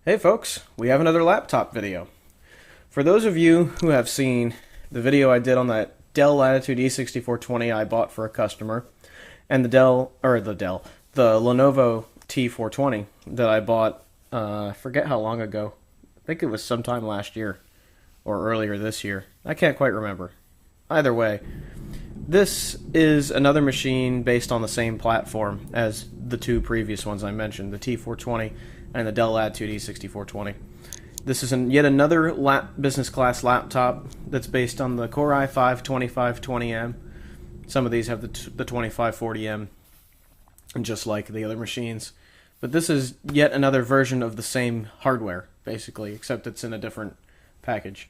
Hey folks, we have another laptop video. For those of you who have seen the video I did on that Dell Latitude E6420 I bought for a customer, and the Lenovo T420 that I bought, I forget how long ago. I think it was sometime last year, or earlier this year. I can't quite remember. Either way, this is another machine based on the same platform as the two previous ones I mentioned, the T420 and the Dell Latitude E6420. This is yet another business class laptop that's based on the Core i5-2520M. Some of these have the 2540M, just like the other machines. But this is yet another version of the same hardware, basically, except it's in a different package.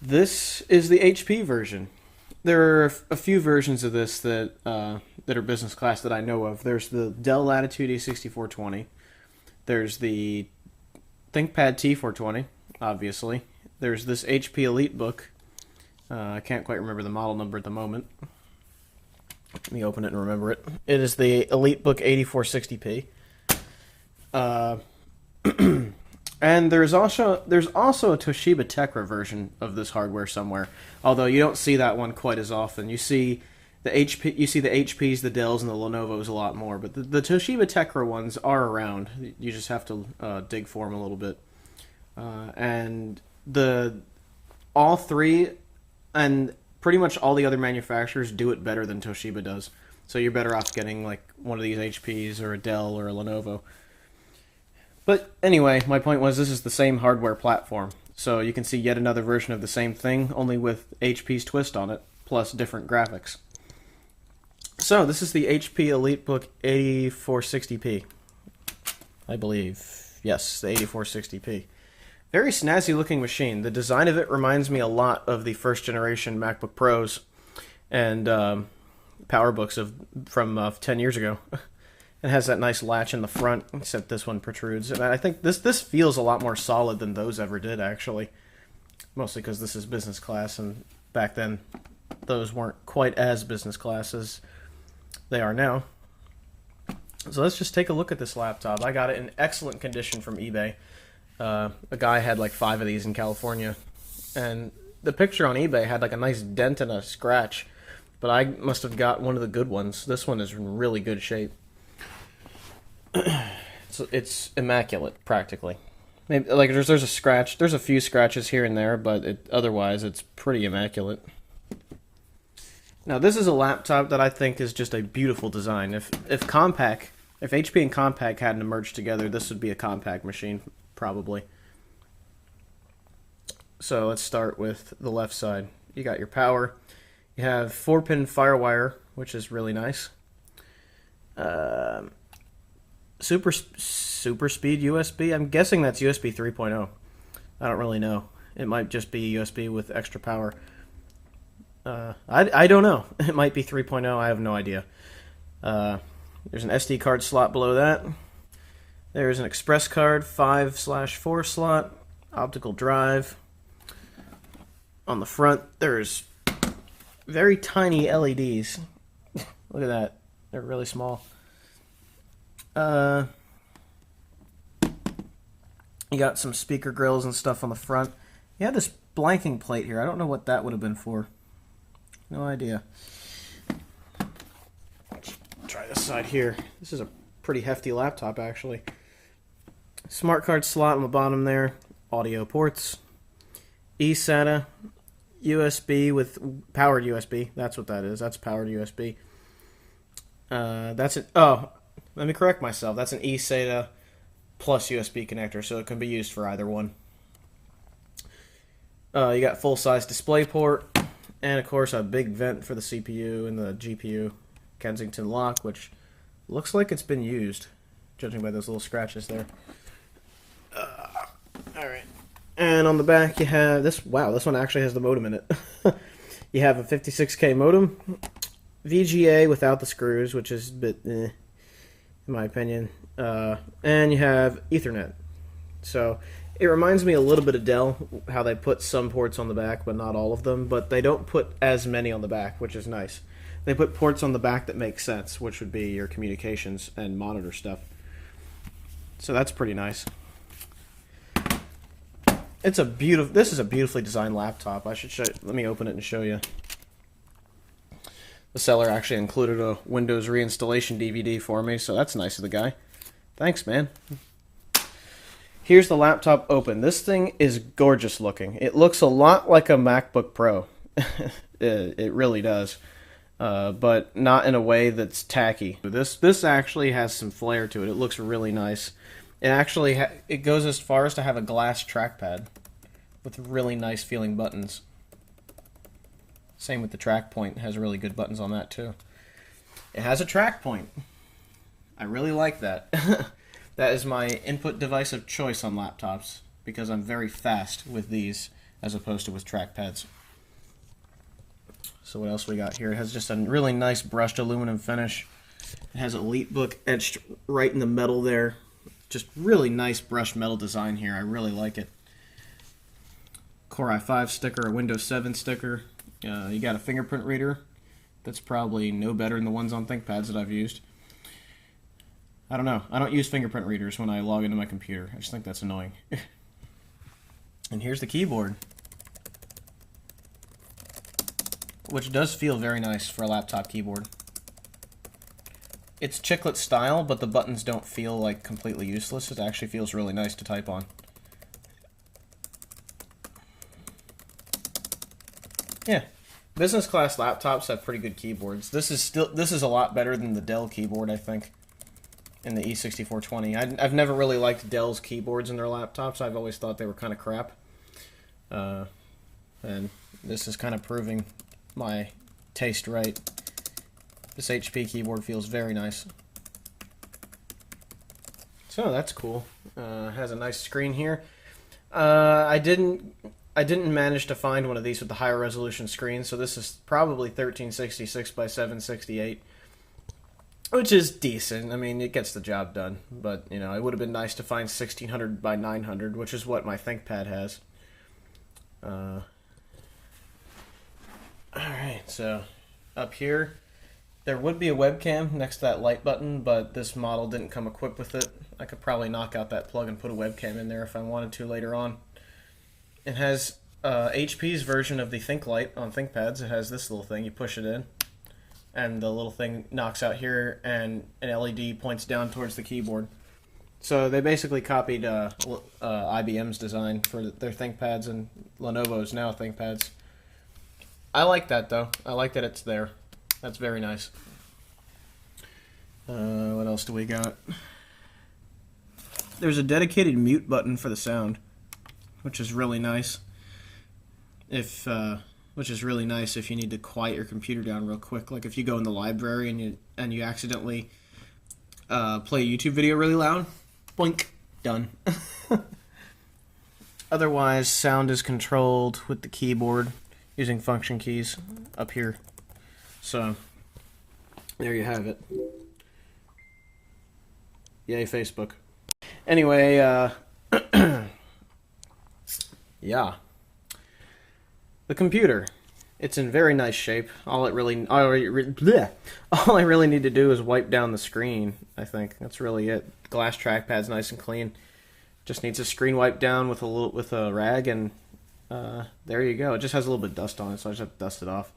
This is the HP version. There are a few versions of this that are business class that I know of. There's the Dell Latitude E6420. There's the ThinkPad T420, obviously. There's this HP Elitebook. I can't quite remember the model number at the moment. Let me open it and remember it. It is the Elitebook 8460p. And there's also a Toshiba Tecra version of this hardware somewhere. Although you don't see that one quite as often. You see the HPs, the Dells, and the Lenovo's a lot more. But the Toshiba Tecra ones are around. You just have to dig for them a little bit. And all three and pretty much all the other manufacturers do it better than Toshiba does. So you're better off getting like one of these HPs or a Dell or a Lenovo. But anyway, my point was this is the same hardware platform. So you can see yet another version of the same thing, only with HP's twist on it, plus different graphics. So this is the HP Elitebook 8460p. I believe. Yes, the 8460p. Very snazzy looking machine. The design of it reminds me a lot of the first generation MacBook Pros and PowerBooks from 10 years ago. It has that nice latch in the front, except this one protrudes. And I think this feels a lot more solid than those ever did, actually. Mostly because this is business class, and back then those weren't quite as business class as they are now. So let's just take a look at this laptop. I got it in excellent condition from eBay. A guy had like 5 of these in California, and the picture on eBay had like a nice dent and a scratch, but I must have got one of the good ones. This one is in really good shape. So it's immaculate, practically. Maybe like there's a scratch. There's a few scratches here and there, but otherwise it's pretty immaculate. Now this is a laptop that I think is just a beautiful design. If HP and Compaq hadn't merged together, this would be a Compaq machine, probably. So let's start with the left side. You got your power. You have 4-pin FireWire, which is really nice. Super speed USB. I'm guessing that's USB 3.0. I don't really know. It might just be USB with extra power. I don't know. It might be 3.0. I have no idea. There's an SD card slot below that. There's an express card 5/4 slot, optical drive. On the front, there's very tiny LEDs. Look at that. They're really small. You got some speaker grills and stuff on the front. You have this blanking plate here. I don't know what that would have been for. No idea. Let's try this side here. This is a pretty hefty laptop, actually. Smart card slot on the bottom there. Audio ports. eSATA. USB with powered USB. That's what that is. That's powered USB. That's it. Oh, let me correct myself. That's an eSATA plus USB connector, so it can be used for either one. You got full-size display port, and of course a big vent for the CPU and the GPU. Kensington lock, which looks like it's been used, judging by those little scratches there. Alright. And on the back you have this. Wow, this one actually has the modem in it. You have a 56K modem, VGA without the screws, which is a bit in my opinion. And you have Ethernet. So it reminds me a little bit of Dell, how they put some ports on the back, but not all of them. But they don't put as many on the back, which is nice. They put ports on the back that make sense, which would be your communications and monitor stuff. So that's pretty nice. It's a beautiful. This is a beautifully designed laptop. I should show. Let me open it and show you. The seller actually included a Windows reinstallation DVD for me, so that's nice of the guy. Thanks, man. Here's the laptop open. This thing is gorgeous looking. It looks a lot like a MacBook Pro. It really does. But not in a way that's tacky. This actually has some flair to it. It looks really nice. It actually it goes as far as to have a glass trackpad with really nice feeling buttons. Same with the track point. It has really good buttons on that too. It has a track point. I really like that. That is my input device of choice on laptops because I'm very fast with these as opposed to with trackpads. So what else we got here? It has just a really nice brushed aluminum finish. It has Elitebook etched right in the metal there. Just really nice brushed metal design here. I really like it. Core i5 sticker, a Windows 7 sticker. You got a fingerprint reader. That's probably no better than the ones on ThinkPads that I've used. I don't know. I don't use fingerprint readers when I log into my computer. I just think that's annoying. And here's the keyboard, which does feel very nice for a laptop keyboard. It's chiclet style, but the buttons don't feel like completely useless. It actually feels really nice to type on. Yeah, business class laptops have pretty good keyboards. This is a lot better than the Dell keyboard, I think, in the E6420. I've never really liked Dell's keyboards in their laptops. I've always thought they were kind of crap. And this is kind of proving my taste right. This HP keyboard feels very nice. So that's cool. Has a nice screen here. I didn't manage to find one of these with the higher resolution screen, so this is probably 1366 by 768, which is decent. I mean, it gets the job done, but you know, it would have been nice to find 1600 by 900, which is what my ThinkPad has. All right, so up here, there would be a webcam next to that light button, but this model didn't come equipped with it. I could probably knock out that plug and put a webcam in there if I wanted to later on. It has HP's version of the ThinkLight on ThinkPads. It has this little thing. You push it in, and the little thing knocks out here, and an LED points down towards the keyboard. So they basically copied IBM's design for their ThinkPads and Lenovo's now ThinkPads. I like that, though. I like that it's there. That's very nice. What else do we got? There's a dedicated mute button for the sound, which is really nice. Which is really nice if you need to quiet your computer down real quick. Like if you go in the library and you accidentally play a YouTube video really loud, boink, done. Otherwise, sound is controlled with the keyboard using function keys up here. So there you have it. Yay, Facebook. Anyway, yeah. The computer. It's in very nice shape. All I really need to do is wipe down the screen, I think. That's really it. Glass trackpad's nice and clean. Just needs a screen wipe down with a rag, and there you go. It just has a little bit of dust on it, so I just have to dust it off.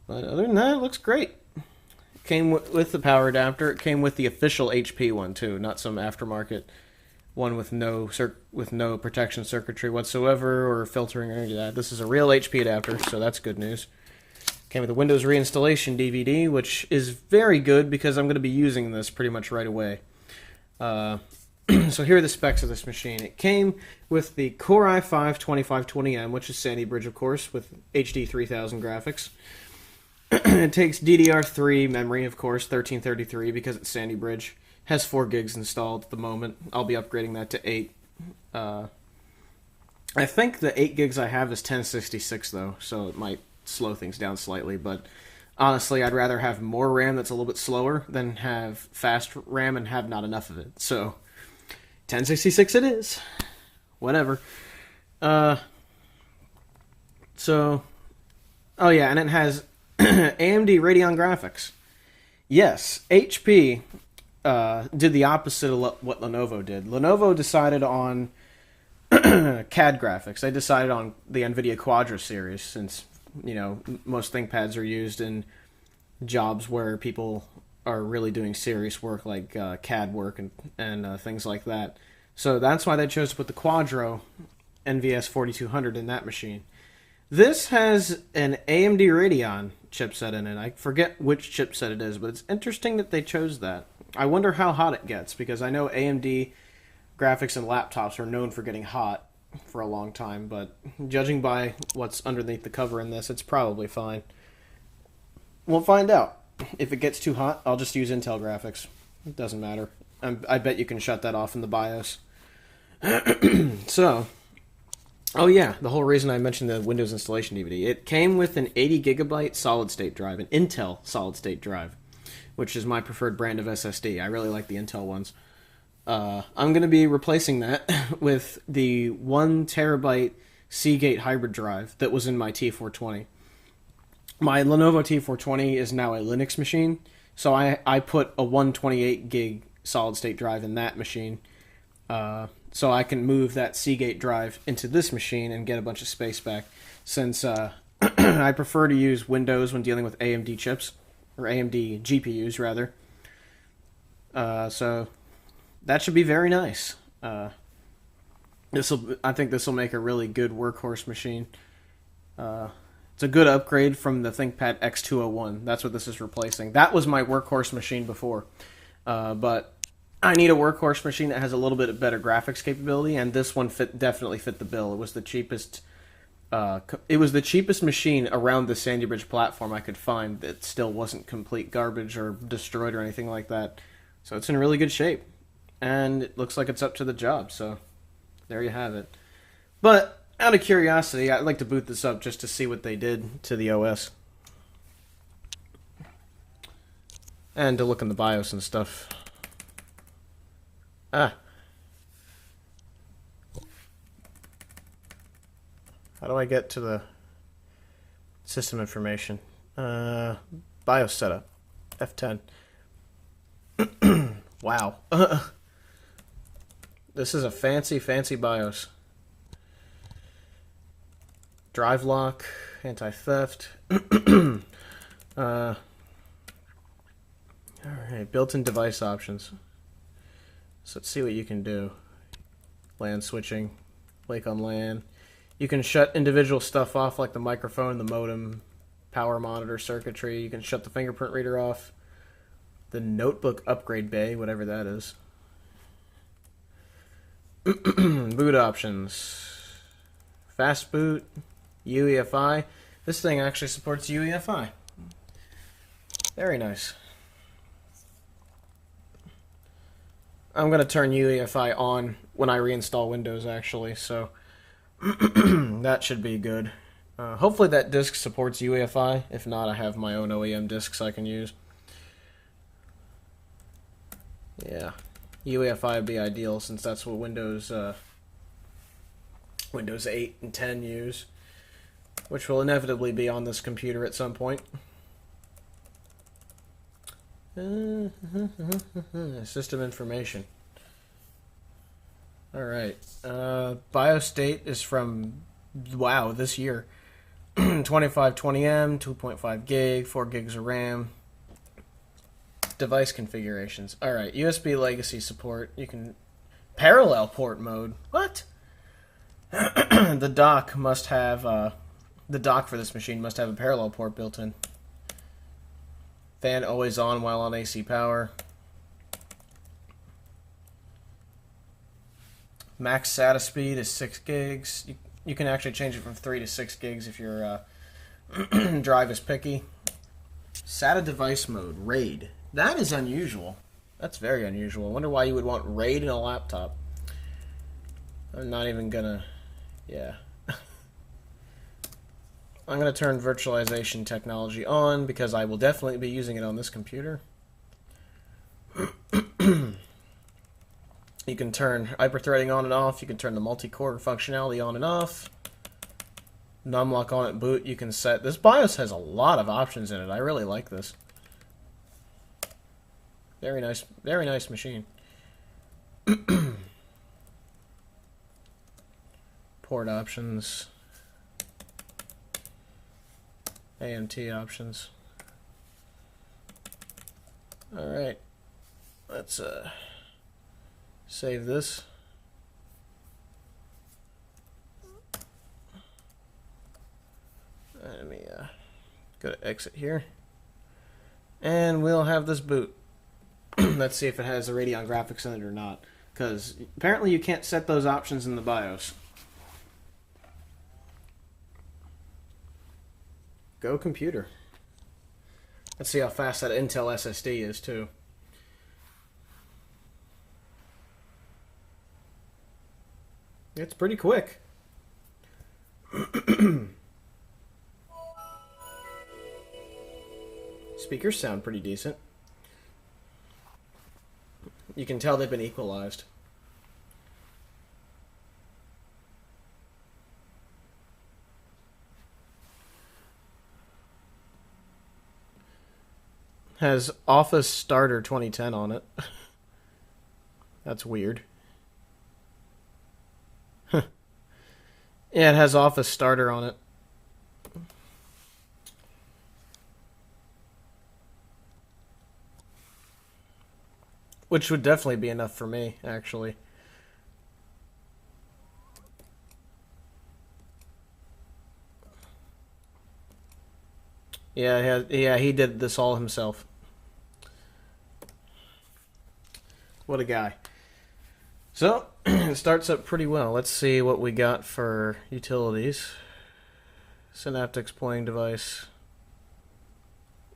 But other than that, it looks great. It came with the power adapter. It came with the official HP one too, not some aftermarket one with no protection circuitry whatsoever or filtering or any of that. This is a real HP adapter, so that's good news. Came with a Windows reinstallation DVD, which is very good because I'm going to be using this pretty much right away. So here are the specs of this machine. It came with the Core i5-2520M, which is Sandy Bridge, of course, with HD 3000 graphics. It takes DDR3 memory, of course, 1333 because it's Sandy Bridge. Has 4 gigs installed at the moment. I'll be upgrading that to 8. I think the 8 gigs I have is 1066 though, so it might slow things down slightly, but honestly, I'd rather have more RAM that's a little bit slower than have fast RAM and have not enough of it. So 1066 it is. Whatever. Oh yeah, and it has AMD Radeon graphics. Yes, HP did the opposite of what Lenovo did. Lenovo decided on CAD graphics. They decided on the NVIDIA Quadro series since, you know, most ThinkPads are used in jobs where people are really doing serious work like CAD work and things like that. So that's why they chose to put the Quadro NVS 4200 in that machine. This has an AMD Radeon chipset in it. I forget which chipset it is, but it's interesting that they chose that. I wonder how hot it gets, because I know AMD graphics and laptops are known for getting hot for a long time, but judging by what's underneath the cover in this, it's probably fine. We'll find out. If it gets too hot, I'll just use Intel graphics. It doesn't matter. I bet you can shut that off in the BIOS. So, oh yeah, the whole reason I mentioned the Windows installation DVD. It came with an 80 gigabyte solid-state drive, an Intel solid-state drive, which is my preferred brand of SSD. I really like the Intel ones. I'm going to be replacing that with the 1 terabyte Seagate hybrid drive that was in my T420. My Lenovo T420 is now a Linux machine, so I put a 128 gig solid-state drive in that machine, so I can move that Seagate drive into this machine and get a bunch of space back, since I prefer to use Windows when dealing with AMD chips, or AMD GPUs, rather. So that should be very nice. I think this will make a really good workhorse machine. It's a good upgrade from the ThinkPad X201. That's what this is replacing. That was my workhorse machine before. But I need a workhorse machine that has a little bit better graphics capability, and this one definitely fit the bill. It was the cheapest. It was the cheapest machine around the Sandy Bridge platform I could find that still wasn't complete garbage or destroyed or anything like that. So it's in really good shape, and it looks like it's up to the job. So there you have it. But out of curiosity, I'd like to boot this up just to see what they did to the OS. And to look in the BIOS and stuff. How do I get to the system information? BIOS setup. F10. Wow. This is a fancy BIOS. Drive lock, anti-theft. Alright, built-in device options. So let's see what you can do. LAN switching, Wake on LAN. You can shut individual stuff off like the microphone, the modem, power monitor circuitry. You can shut the fingerprint reader off. The notebook upgrade bay, whatever that is. Boot options. Fast boot. UEFI. This thing actually supports UEFI. Very nice. I'm going to turn UEFI on when I reinstall Windows, actually, so that should be good. Hopefully that disk supports UEFI. If not, I have my own OEM disks I can use. Yeah, UEFI would be ideal, since that's what Windows 8 and 10 use, which will inevitably be on this computer at some point. System information. Alright. BIOS date is from, wow, this year. 2520M, 2.5 gig, 4 gigs of RAM. Device configurations. Alright, USB legacy support. You can... Parallel port mode. What? The dock must have... the dock for this machine must have a parallel port built in. Fan always on while on AC power. Max SATA speed is 6 gigs. You can actually change it from 3 to 6 gigs if your drive is picky. SATA device mode, RAID. That is unusual. That's very unusual. I wonder why you would want RAID in a laptop. I'm not even gonna... Yeah. I'm going to turn virtualization technology on because I will definitely be using it on this computer. You can turn hyperthreading on and off. You can turn the multi-core functionality on and off. Numlock on at boot. You can set... This BIOS has a lot of options in it. I really like this. Very nice machine. port options, AMT options. Alright, let's save this. Let me go to exit here. And we'll have this boot. Let's see if it has a Radeon graphics in it or not. Because apparently you can't set those options in the BIOS. Go computer. Let's see how fast that Intel SSD is too. It's pretty quick. Speakers sound pretty decent. You can tell they've been equalized. Has Office Starter 2010 on it. That's weird. Yeah, it has Office Starter on it. Which would definitely be enough for me, actually. Yeah, he did this all himself. What a guy. So, it starts up pretty well. Let's see what we got for utilities. Synaptics playing device.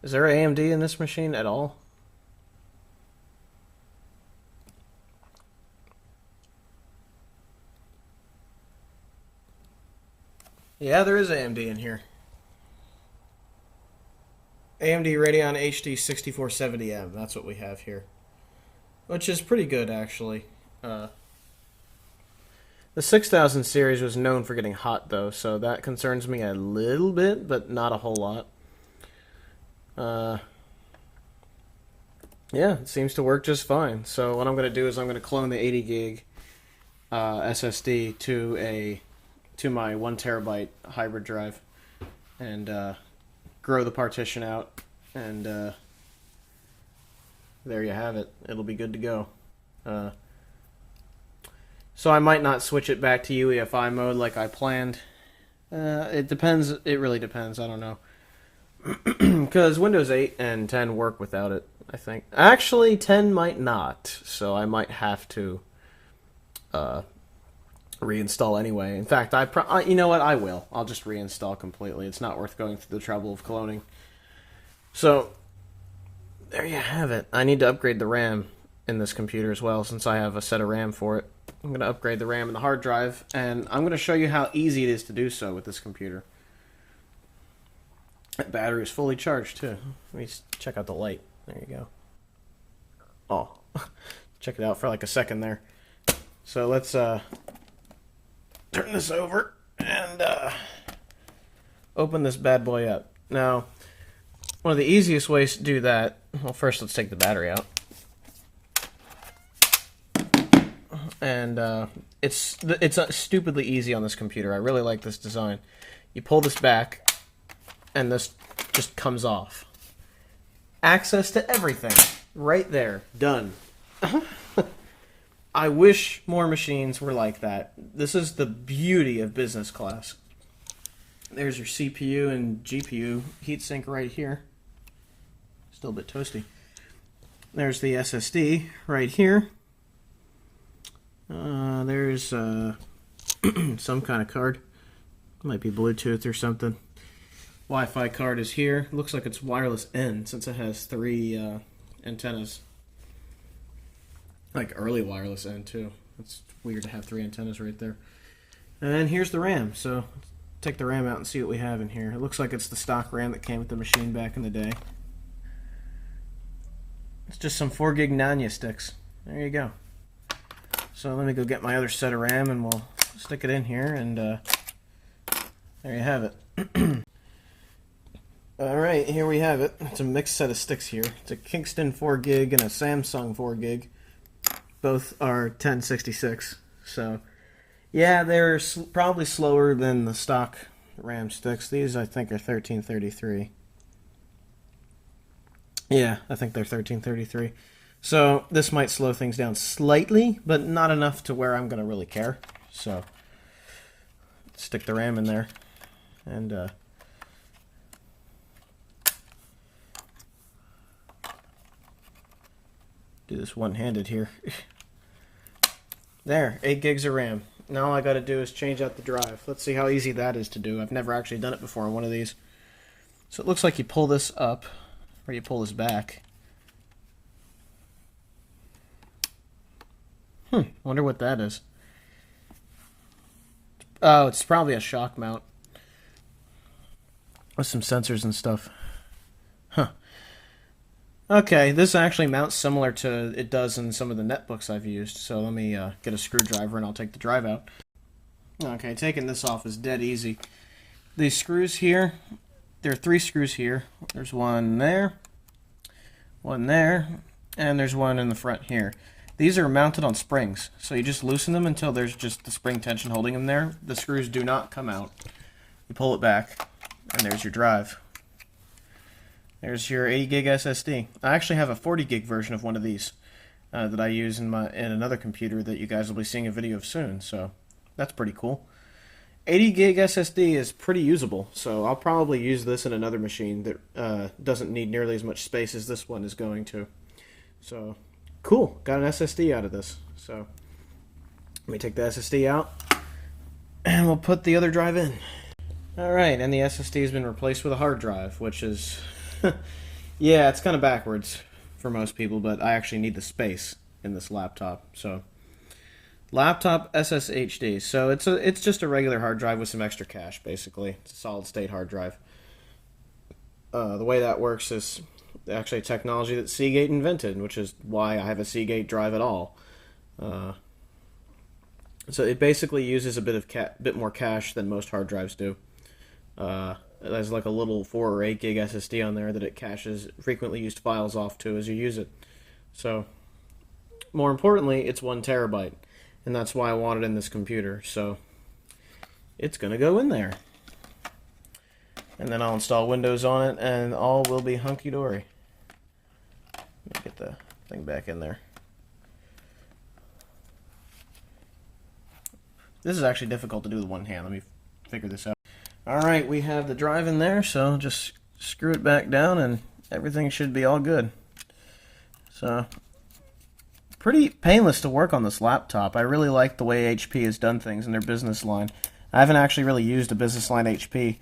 Is there AMD in this machine at all? Yeah, there is AMD in here. AMD Radeon HD 6470M, that's what we have here. Which is pretty good, actually. The 6000 series was known for getting hot, though, so that concerns me a little bit, but not a whole lot. Yeah, it seems to work just fine. So what I'm going to do is I'm going to clone the 80 gig SSD to my 1 terabyte hybrid drive and grow the partition out, and there you have it. It'll be good to go. So I might not switch it back to UEFI mode like I planned. It depends. It really depends. I don't know. Because Windows 8 and 10 work without it, I think. Actually, 10 might not, so I might have to reinstall anyway. In fact, you know what? I will. I'll just reinstall completely. It's not worth going through the trouble of cloning. So, there you have it. I need to upgrade the RAM in this computer as well, since I have a set of RAM for it. I'm going to upgrade the RAM and the hard drive, and I'm going to show you how easy it is to do so with this computer. That battery is fully charged, too. Let me check out the light. There you go. Oh, check it out for like a second there. So let's turn this over and open this bad boy up. Now, one of the easiest ways to do that, well, first let's take the battery out. And it's stupidly easy on this computer. I really like this design. You pull this back, and this just comes off. Access to everything. Right there. Done. I wish more machines were like that. This is the beauty of business class. There's your CPU and GPU heatsink right here. Still a bit toasty. There's the SSD right here. There's some kind of card. Might be Bluetooth or something. Wi-Fi card is here. Looks like it's wireless N since it has 3 antennas. Like early wireless N too. It's weird to have 3 antennas right there. And here's the RAM. So let's take the RAM out and see what we have in here. It looks like it's the stock RAM that came with the machine back in the day. It's just some 4 gig Nanya sticks. There you go. So let me go get my other set of RAM and we'll stick it in here, and there you have it. Alright, here we have it. It's a mixed set of sticks here. It's a Kingston 4 gig and a Samsung 4 gig. Both are 1066. So Yeah, they're probably slower than the stock RAM sticks. These, I think, are 1333. Yeah, I think they're 1333. So this might slow things down slightly, but not enough to where I'm going to really care. So stick the RAM in there and do this one-handed here. There, 8 gigs of RAM. Now all I got to do is change out the drive. Let's see how easy that is to do. I've never actually done it before on one of these. So it looks like you pull this up, or you pull this back. Wonder what that is. Oh, it's probably a shock mount with some sensors and stuff. Huh. Okay, this actually mounts similar to it does in some of the netbooks I've used. So let me get a screwdriver and I'll take the drive out. Okay, taking this off is dead easy. These screws here, there are 3 screws here. There's one there, and there's one in the front here. These are mounted on springs, so you just loosen them until there's just the spring tension holding them there. The screws do not come out. You pull it back, and there's your drive. There's your 80 gig SSD. I actually have a 40 gig version of one of these that I use in another computer that you guys will be seeing a video of soon, so that's pretty cool. 80 gig SSD is pretty usable, so I'll probably use this in another machine that doesn't need nearly as much space as this one is going to. So, cool. Got an SSD out of this. So, let me take the SSD out, and we'll put the other drive in. Alright, and the SSD has been replaced with a hard drive, which is... yeah, it's kind of backwards for most people, but I actually need the space in this laptop, so... Laptop SSHD. So it's just a regular hard drive with some extra cache, basically. It's a solid state hard drive. The way that works is actually a technology that Seagate invented, which is why I have a Seagate drive at all. So it basically uses a bit more cache than most hard drives do. There's like a little 4 or 8 gig SSD on there that it caches frequently used files off to as you use it. So more importantly, it's 1 terabyte. And that's why I want it in this computer, so it's going to go in there. And then I'll install Windows on it, and all will be hunky-dory. Let me get the thing back in there. This is actually difficult to do with one hand. Let me figure this out. Alright, we have the drive in there, so just screw it back down, and everything should be all good. So... pretty painless to work on this laptop. I really like the way HP has done things in their business line. I haven't actually really used a business line HP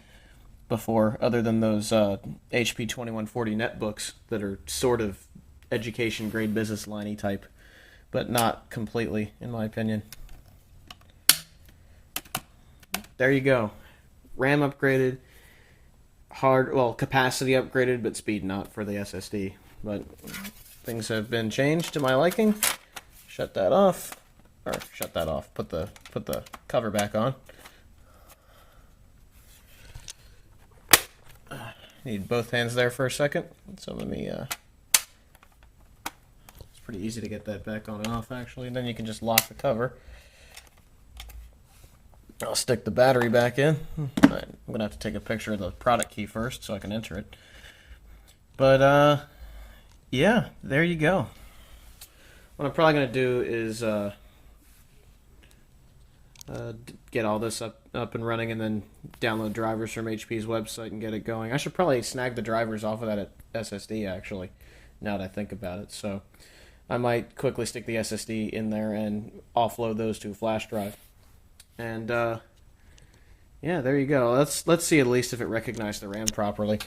before, other than those HP 2140 netbooks that are sort of education grade business line-y type, but not completely, in my opinion. There you go. RAM upgraded, capacity upgraded, but speed not for the SSD. But things have been changed to my liking. Shut that off, or shut that off. Put the cover back on. Need both hands there for a second. So let me. It's pretty easy to get that back on and off actually. And then you can just lock the cover. I'll stick the battery back in. I'm gonna have to take a picture of the product key first so I can enter it. But yeah, there you go. What I'm probably going to do is get all this up and running and then download drivers from HP's website and get it going. I should probably snag the drivers off of that SSD, actually, now that I think about it. So I might quickly stick the SSD in there and offload those to a flash drive. And yeah, there you go. Let's see at least if it recognized the RAM properly.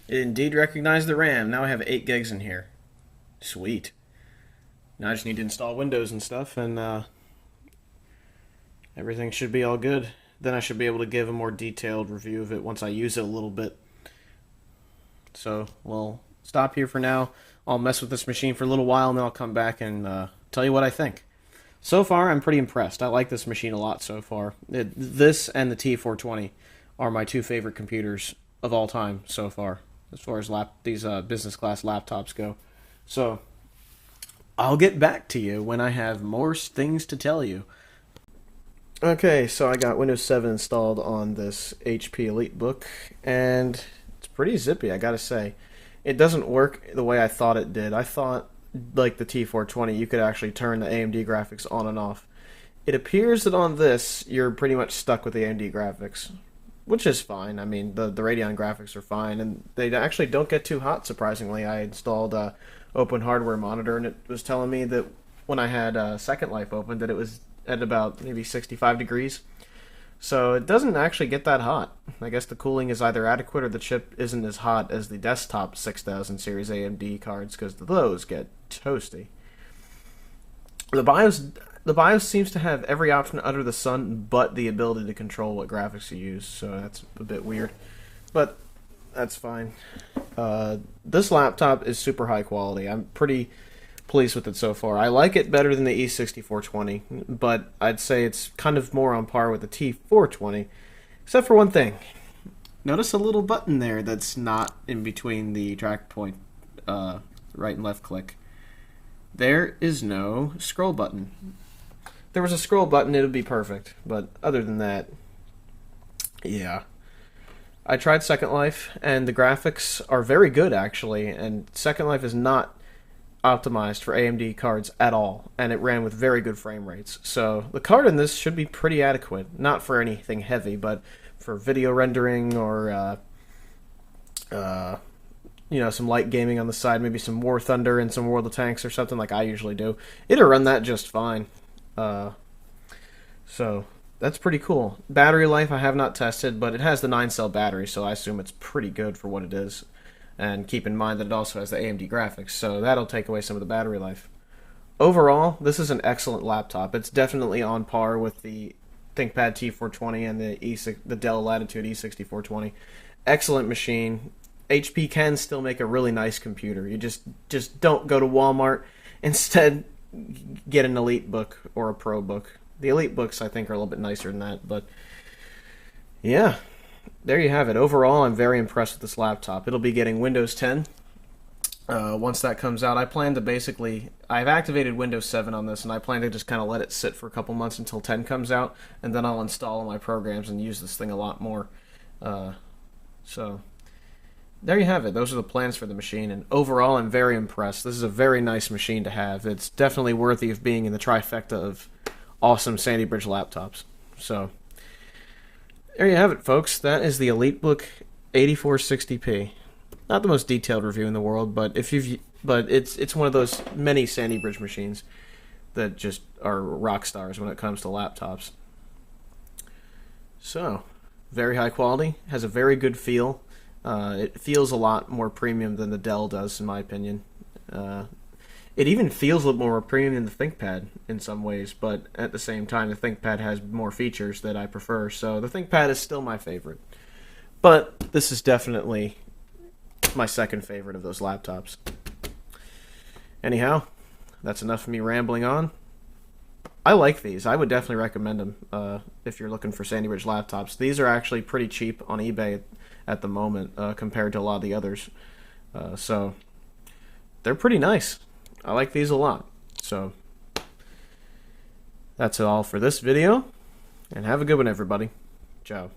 It indeed recognized the RAM. Now I have 8 gigs in here. Sweet. Now I just need to install Windows and stuff, and everything should be all good. Then I should be able to give a more detailed review of it once I use it a little bit. So we'll stop here for now. I'll mess with this machine for a little while, and then I'll come back and tell you what I think. So far, I'm pretty impressed. I like this machine a lot so far. This and the T420 are my 2 favorite computers of all time so far, as far as these business class laptops go. So I'll get back to you when I have more things to tell you. Okay, so I got Windows 7 installed on this HP Elitebook, and it's pretty zippy, I gotta say. It doesn't work the way I thought it did. I thought, like the T420, you could actually turn the AMD graphics on and off. It appears that on this, you're pretty much stuck with the AMD graphics, which is fine. I mean, the Radeon graphics are fine, and they actually don't get too hot, surprisingly. I installed Open Hardware Monitor, and it was telling me that when I had Second Life open, that it was at about maybe 65 degrees. So it doesn't actually get that hot. I guess the cooling is either adequate or the chip isn't as hot as the desktop 6000 series AMD cards, because those get toasty. The BIOS seems to have every option under the sun but the ability to control what graphics you use, so that's a bit weird. But that's fine. This laptop is super high quality. I'm pretty pleased with it so far. I like it better than the E6420, but I'd say it's kind of more on par with the T420, except for one thing. Notice a little button there that's not in between the track point, right and left click. There is no scroll button. If there was a scroll button, it would be perfect, but other than that, yeah. I tried Second Life, and the graphics are very good, actually, and Second Life is not optimized for AMD cards at all, and it ran with very good frame rates. So the card in this should be pretty adequate, not for anything heavy, but for video rendering or you know, some light gaming on the side, maybe some War Thunder and some World of Tanks or something like I usually do. It'll run that just fine. So that's pretty cool. Battery life I have not tested, but it has the 9-cell battery, so I assume it's pretty good for what it is. And keep in mind that it also has the AMD graphics, so that'll take away some of the battery life. Overall, this is an excellent laptop. It's definitely on par with the ThinkPad T420 and the Dell Latitude E6420. Excellent machine. HP can still make a really nice computer. You just don't go to Walmart. Instead, get an Elitebook or a ProBook. The Elitebooks, I think, are a little bit nicer than that, but yeah. There you have it. Overall, I'm very impressed with this laptop. It'll be getting Windows 10 once that comes out. I plan to basically... I've activated Windows 7 on this, and I plan to just kind of let it sit for a couple months until 10 comes out, and then I'll install all my programs and use this thing a lot more. So, there you have it. Those are the plans for the machine, and overall, I'm very impressed. This is a very nice machine to have. It's definitely worthy of being in the trifecta of awesome Sandy Bridge laptops. So... there you have it, folks. That is the Elitebook 8460p. Not the most detailed review in the world, but it's one of those many Sandy Bridge machines that just are rock stars when it comes to laptops. So, very high quality, has a very good feel. It feels a lot more premium than the Dell does, in my opinion. It even feels a little more premium than the ThinkPad in some ways, but at the same time, the ThinkPad has more features that I prefer, so the ThinkPad is still my favorite. But this is definitely my second favorite of those laptops. Anyhow, that's enough of me rambling on. I like these. I would definitely recommend them if you're looking for Sandy Bridge laptops. These are actually pretty cheap on eBay at the moment compared to a lot of the others. So, they're pretty nice. I like these a lot. So, that's all for this video. And have a good one, everybody. Ciao.